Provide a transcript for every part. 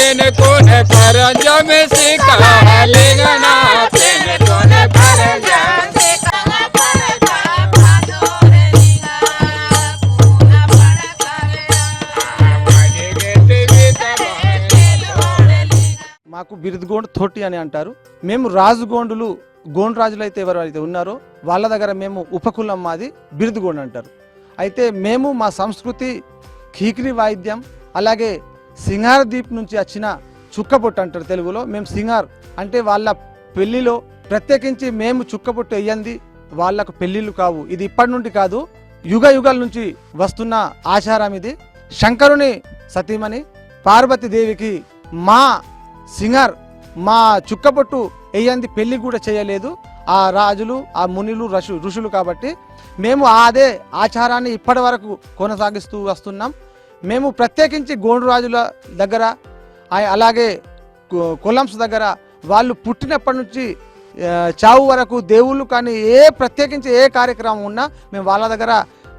Pen कोन परंजा में सिका लिंगना pen कोन परंजा మాకు బిరుదుగోండ్ తోటి అని అంటారు. మేము రాజుగోండులు గోండ్ రాజులు అయితే ఎవరైతే ఉన్నారో వాళ్ళ దగ్గర మేము ఉపకులం మాది బిరుదుగోండ్ అంటారు. అయితే మేము మా సంస్కృతి ఖీకిరి వాయిద్యం అలాగే సింగార్ దీప్ నుంచి వచ్చిన చుక్కబొట్టు అంటారు తెలుగులో. మేము సింగార్ అంటే వాళ్ళ పెళ్లిలో ప్రత్యేకించి మేము చుక్కబొట్టు వేయంది వాళ్ళకు పెళ్లిళ్ళు కావు. ఇది ఇప్పటి నుండి కాదు, యుగ యుగాల నుంచి వస్తున్న ఆచారం ఇది. శంకరుని సతీమణి పార్వతీదేవికి మా సింగార్ మా చుక్కబొట్టు వేయంది పెళ్లి కూడా చేయలేదు ఆ రాజులు ఆ మునులు ఋషులు. కాబట్టి మేము అదే ఆచారాన్ని ఇప్పటి వరకు కొనసాగిస్తూ వస్తున్నాం. మేము ప్రత్యేకించి గోండు రాజుల దగ్గర అలాగే కొలంస్ దగ్గర వాళ్ళు పుట్టినప్పటి నుంచి చావు వరకు దేవుళ్ళు కానీ ప్రత్యేకించి ఏ కార్యక్రమం ఉన్నా మేము వాళ్ళ దగ్గర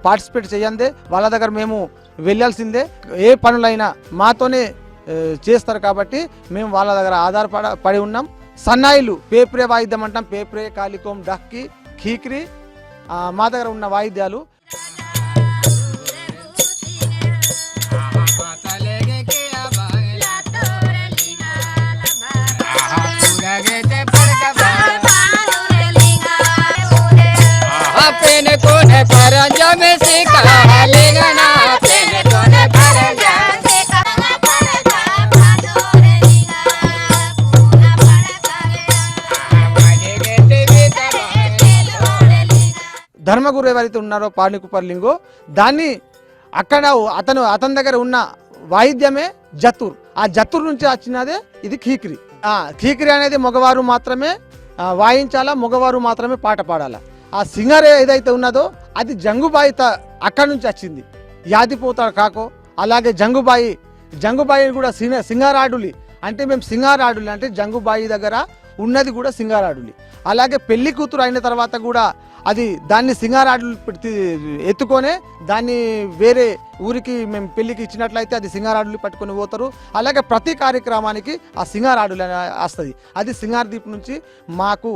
పార్టిసిపేట్ చేయందే, వాళ్ళ దగ్గర మేము వెళ్ళాల్సిందే. ఏ పనులైనా మాతోనే చేస్తారు కాబట్టి మేము వాళ్ళ దగ్గర ఆధారపడి ఉన్నాం. సన్నాయిలు పేప్రే వాయిద్యం అంటాం. పేప్రే, కాలికోం, డక్కి, ఖీకిరి మా దగ్గర ఉన్న వాయిద్యాలు. ధర్మగురు ఎవరైతే ఉన్నారో పాణికుపర్లింగో దాన్ని అక్కడ అతని దగ్గర ఉన్న వాయిద్యమే జతుర్. ఆ జతుర్ నుంచి వచ్చినదే ఇది ఖీకిరి. ఖీకిరి అనేది మగవారు మాత్రమే వాయించాలా, మగవారు మాత్రమే పాట పాడాలా. ఆ సింగర్ ఏదైతే ఉన్నదో అది జంగుబాయి అక్కడి నుంచి వచ్చింది. యాదిపోతా కాకో అలాగే జంగుబాయి కూడా సింగారాడులి అంటే మేము సింగారాడులి అంటే జంగుబాయి దగ్గర ఉన్నది కూడా సింగారాడులి. అలాగే పెళ్లి కూతురు అయిన తర్వాత కూడా దాన్ని సింగారాడులు ఎత్తుకొనే దాన్ని వేరే ఊరికి మేము పెళ్లికి ఇచ్చినట్లయితే అది సింగారాడులు పట్టుకొని పోతారు. అలాగే ప్రతి కార్యక్రమానికి ఆ సింగారాడులు వస్తుంది. అది సింగార్ దీప్ నుంచి మాకు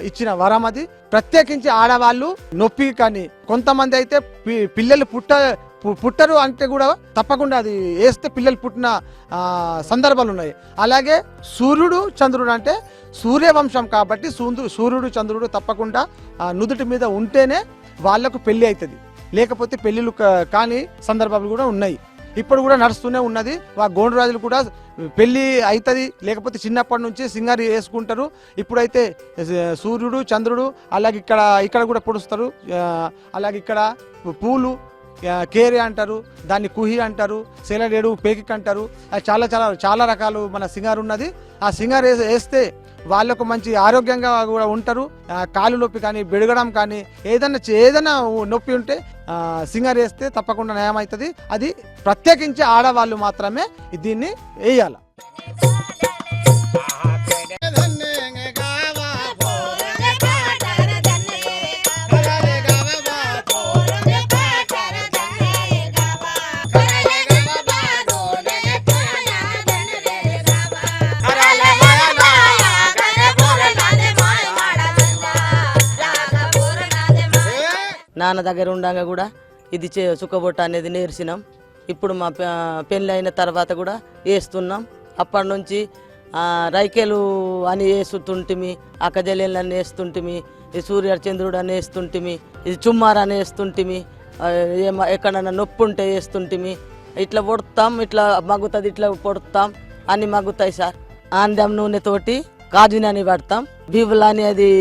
ఇచ్చిన వరం. అది ప్రత్యేకించి ఆడవాళ్ళు నొప్పి కానీ కొంతమంది అయితే పిల్లలు పుట్టరు అంటే కూడా తప్పకుండా అది వేస్తే పిల్లలు పుట్టిన సందర్భాలు ఉన్నాయి. అలాగే సూర్యుడు చంద్రుడు అంటే సూర్యవంశం కాబట్టి సూర్యుడు చంద్రుడు తప్పకుండా నుదుటి మీద ఉంటేనే వాళ్లకు పెళ్లి అవుతుంది, లేకపోతే పెళ్లిళ్ళు కాని సందర్భాలు కూడా ఉన్నాయి. ఇప్పుడు కూడా నడుస్తూనే ఉన్నది. గోండు రాజులు కూడా పెళ్లి అవుతుంది, లేకపోతే చిన్నప్పటి నుంచి సింగారి వేసుకుంటారు. ఇప్పుడైతే సూర్యుడు చంద్రుడు అలాగే ఇక్కడ కూడా పొడుస్తారు. అలాగే ఇక్కడ పూలు కేరే అంటారు, దాన్ని కుహి అంటారు, సెలడేడు పేకిక్ అంటారు. చాలా చాలా చాలా రకాలు మన సింగారు ఉన్నది. ఆ సింగారు వేస్తే వాళ్ళకు మంచి ఆరోగ్యంగా కూడా ఉంటారు. కాలు నొప్పి కానీ బెడగడం కానీ ఏదైనా నొప్పి ఉంటే సింగారు వేస్తే తప్పకుండా నయం అవుతుంది. అది ప్రత్యేకించి ఆడవాళ్ళు మాత్రమే దీన్ని వేయాలి. నాన్న దగ్గర ఉండగా కూడా ఇది చుక్కబొట్ట అనేది నేర్చినాం. ఇప్పుడు మా పెళ్ళి అయిన తర్వాత కూడా వేస్తున్నాం. అప్పటి నుంచి రైకేలు అని వేస్తుంటిమి, అక్కజల్లని వేస్తుంటిమి, ఈ సూర్యచంద్రుడు అని వేస్తుంటిమి, ఇది చుమ్మార అని వేస్తుంటిమి, ఎక్కడన్నా నొప్పి ఉంటే వేస్తుంటిమి. ఇట్లా పొడుతాం, ఇట్లా మగ్గుతుంది, ఇట్లా పొడుతాం, అన్ని మగ్గుతాయి సార్. ఆందం నూనెతోటి కాజుని పడతాం, బీబులని అది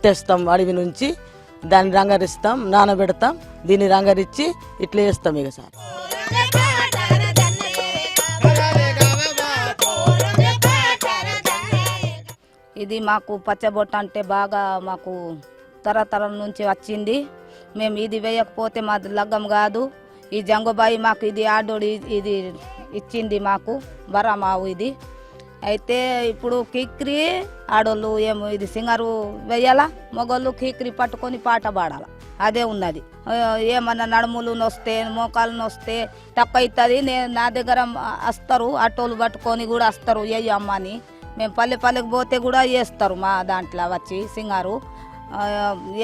తెస్తాం అడవి నుంచి, దాన్ని రంగరిస్తాం, నానబెడతాం, దీన్ని రంగరిచ్చి ఇట్లా వేస్తాం ఇక సార్. ఇది మాకు పచ్చబొట్ట అంటే బాగా మాకు తరతరం నుంచి వచ్చింది. మేము ఇది వేయకపోతే మాది లగ్గం కాదు. ఈ జంగుబాయి మాకు ఇది ఆడోడి ఇది ఇచ్చింది, మాకు వరమావు ఇది. అయితే ఇప్పుడు కిక్రి ఆడోళ్ళు ఏమో ఇది సింగారు వేయాలా, మగోళ్ళు కిక్రి పట్టుకొని పాట పాడాల, అదే ఉన్నది. ఏమన్నా నడుములు నొస్తే మోకాలు నొస్తే తక్కువ అవుతుంది. నా దగ్గర వస్తారు ఆటోలు పట్టుకొని కూడా వస్తారు అమ్మ అని. మేము పల్లెకి పోతే కూడా వేస్తారు మా దాంట్లో వచ్చి సింగారు.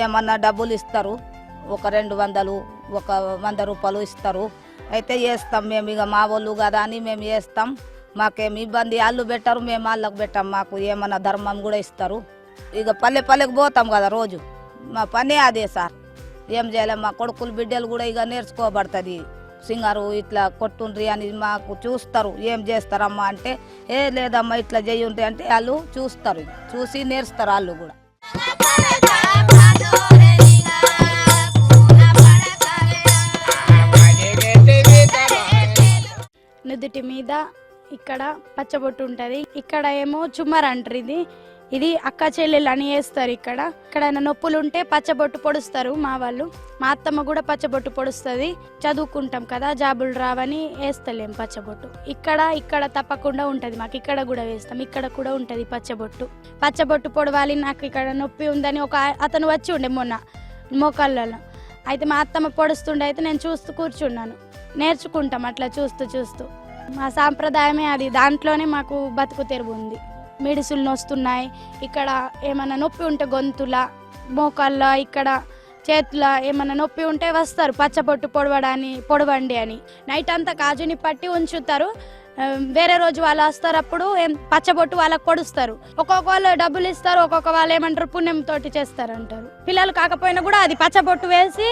ఏమన్నా డబ్బులు ఇస్తారు, ఒక 200 ఒక 100 రూపాయలు ఇస్తారు. అయితే వేస్తాం మేము, ఇక మా వాళ్ళు కదా అని మేము వేస్తాం. మాకేమి ఇబ్బంది, వాళ్ళు పెట్టరు మేము వాళ్ళకు పెట్టాం. మాకు ఏమన్నా ధర్మం కూడా ఇస్తారు. ఇక పల్లెకి పోతాం కదా రోజు, మా పనే అదే సార్. ఏం చేయాలి, మా కొడుకులు బిడ్డలు కూడా ఇక నేర్చుకోబడుతుంది. సింగారు ఇట్లా కొట్టుండ్రి అని మాకు చూస్తారు. ఏం చేస్తారమ్మా అంటే లేదమ్మా ఇట్లా చేయుండ్రి అంటే వాళ్ళు చూస్తారు, చూసి నేర్స్తారు వాళ్ళు కూడా. నుదుటి మీద ఇక్కడ పచ్చబొట్టు ఉంటుంది. ఇక్కడ ఏమో చుమ్మర్ అంటారు. ఇది అక్క చెల్లెలు అని వేస్తారు. ఇక్కడ నొప్పులు ఉంటే పచ్చబొట్టు పొడుస్తారు మా వాళ్ళు. మా అత్తమ్మ కూడా పచ్చబొట్టు పొడుస్తుంది. చదువుకుంటాం కదా, జాబులు రావని వేస్తలేం పచ్చబొట్టు. ఇక్కడ తప్పకుండా ఉంటుంది మాకు. ఇక్కడ కూడా వేస్తాం, ఇక్కడ కూడా ఉంటుంది పచ్చబొట్టు పొడవాలి. నాకు ఇక్కడ నొప్పి ఉందని ఒక అతను వచ్చి ఉండే మొన్న మోకాళ్ళలో. అయితే మా అత్తమ్మ పొడుస్తుండే, అయితే నేను చూస్తూ కూర్చున్నాను. నేర్చుకుంటాం అట్లా చూస్తూ. మా సాంప్రదాయమే అది, దాంట్లోనే మాకు బతుకు తెరువు ఉంది. మెడిసిన్లు నొస్తున్నాయి, ఇక్కడ ఏమన్నా నొప్పి ఉంటే గొంతుల మోకాళ్ళ ఇక్కడ చేతుల ఏమన్నా నొప్పి ఉంటే వస్తారు పచ్చబొట్టు పొడవండి అని. నైట్ అంతా కాజుని పట్టి ఉంచుతారు. వేరే రోజు వాళ్ళు వస్తారు, అప్పుడు పచ్చబొట్టు వాళ్ళకి పొడుస్తారు. ఒక్కొక్క వాళ్ళు డబ్బులు ఇస్తారు, ఒక్కొక్క వాళ్ళు ఏమంటారు పుణ్యంతో చేస్తారంటారు. పిల్లలు కాకపోయినా కూడా అది పచ్చబొట్టు వేసి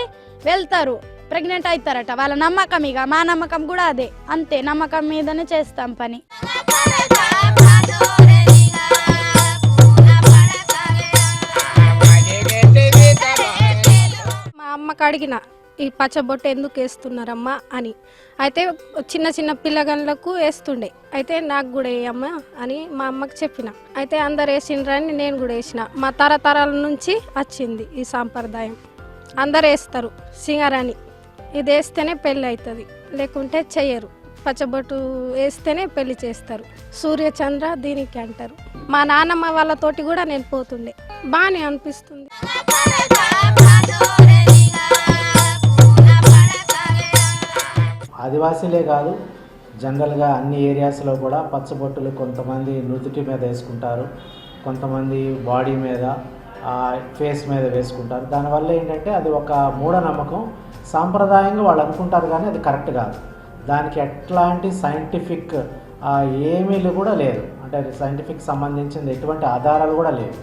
వెళ్తారు, ప్రెగ్నెంట్ అవుతారట. వాళ్ళ నమ్మకం, ఇక మా నమ్మకం కూడా అదే, అంతే నమ్మకం మీదనే చేస్తాం పని. మా అమ్మకి అడిగిన ఈ పచ్చబొట్టు ఎందుకు వేస్తున్నారమ్మా అని. అయితే చిన్న పిల్లగాళ్ళకు వేస్తుండే, అయితే నాకు కూడా వేయమ్మా అని మా అమ్మకి చెప్పిన. అయితే అందరు వేసిండ్రని నేను కూడా వేసిన. మా తరతరాల నుంచి వచ్చింది ఈ సాంప్రదాయం. అందరు వేస్తారు సింగరాని. ఇది వేస్తేనే పెళ్ళి అవుతుంది, లేకుంటే చెయ్యరు. పచ్చబొట్టు వేస్తేనే పెళ్లి చేస్తారు. సూర్యచంద్ర దీనికి అంటారు. మా నాన్నమ్మ వాళ్ళతోటి కూడా నేను పోతుండే, బాగానే అనిపిస్తుంది. ఆదివాసీలే కాదు, జనరల్గా అన్ని ఏరియాస్లో కూడా పచ్చబొట్టులు కొంతమంది నుదుటి మీద వేసుకుంటారు, కొంతమంది బాడీ మీద ఫేస్ మీద వేసుకుంటారు. దానివల్ల ఏంటంటే అది ఒక మూఢనమ్మకం, సాంప్రదాయంగా వాళ్ళు అనుకుంటారు, కానీ అది కరెక్ట్ కాదు. దానికి ఎట్లాంటి సైంటిఫిక్ ఏమీలు కూడా లేదు, అంటే సైంటిఫిక్ సంబంధించిన ఎటువంటి ఆధారాలు కూడా లేవు.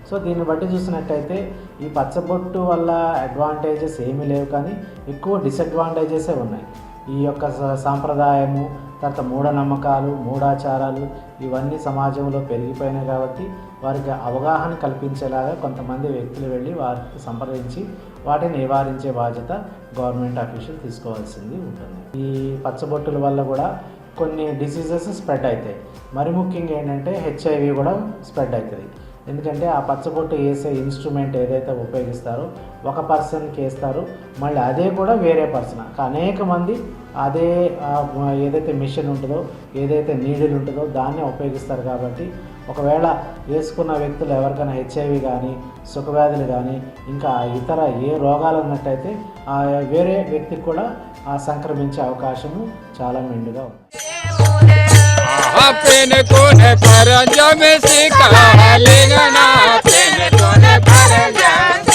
సో దీన్ని బట్టి చూసినట్టయితే ఈ పచ్చబొట్టు వల్ల అడ్వాంటేజెస్ ఏమీ లేవు, కానీ ఎక్కువ డిసడ్వాంటేజెసే ఉన్నాయి. ఈ యొక్క సాంప్రదాయము, తర్వాత మూఢనమ్మకాలు, మూఢాచారాలు ఇవన్నీ సమాజంలో పెరిగిపోయినాయి. కాబట్టి వారికి అవగాహన కల్పించేలాగా కొంతమంది వ్యక్తులు వెళ్ళి వారికి సంప్రదించి వాటిని నివారించే బాధ్యత గవర్నమెంట్ అఫీషియల్ తీసుకోవాల్సింది ఉంటుంది. ఈ పచ్చబొట్టుల వల్ల కూడా కొన్ని డిసీజెస్ స్ప్రెడ్ అవుతాయి. మరి ముఖ్యంగా ఏంటంటే HIV కూడా స్ప్రెడ్ అవుతుంది. ఎందుకంటే ఆ పచ్చబొట్టు వేసే ఇన్స్ట్రుమెంట్ ఏదైతే ఉపయోగిస్తారో ఒక పర్సన్కి వేస్తారు, మళ్ళీ అదే కూడా వేరే పర్సన్, అనేక మంది అదే ఏదైతే మిషన్ ఉంటుందో, ఏదైతే నీడిల్ ఉంటుందో దాన్నే ఉపయోగిస్తారు. కాబట్టి ఒకవేళ వేసుకున్న వ్యక్తులు ఎవరికైనా HIV కానీ, సుఖవ్యాధులు కానీ, ఇంకా ఇతర ఏ రోగాలు ఉన్నట్టయితే ఆ వేరే వ్యక్తికి కూడా సంక్రమించే అవకాశము చాలా మెండుగా ఉంది. पेन कोने पर जम सिखा लेना पेन कोने पर जम